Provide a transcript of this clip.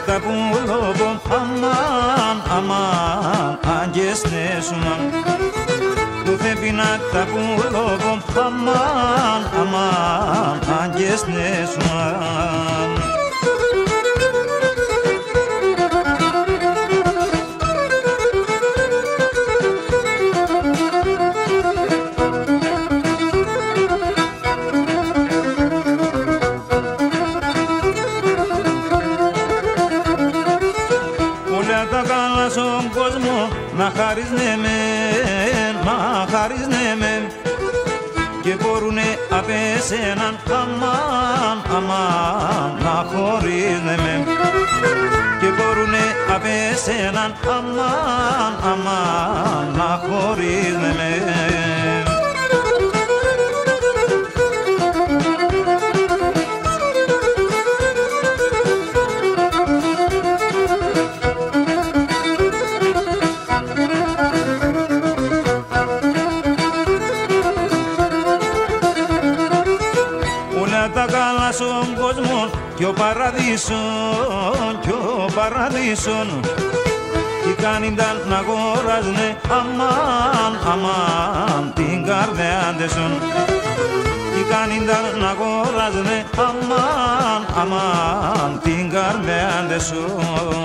τα πουλόβω, αμάν, αμάν, αγγεσνέσουναν. Του θεπίνα τα πουλόβω, αμάν, αμάν, αγγεσνέσουναν. Τα καλά στον κόσμο να χαρίσνε μεν, να χαρίσνε μεν και μπορουνε απ' εσέναν αμάν, αμάν να χωρίσνε μεν και μπορουνε απ' εσέναν αμάν, αμάν να χωρίσνε μεν. Τα καλά στον κόσμο κι ο παραδείσον, κι ο παραδείσον τι κάνινταν να αγοράζουνε αμάν, αμάν την καρδιά τεσον. Τι κάνινταν να αγοράζουνε αμάν, αμάν την καρδιά τεσον.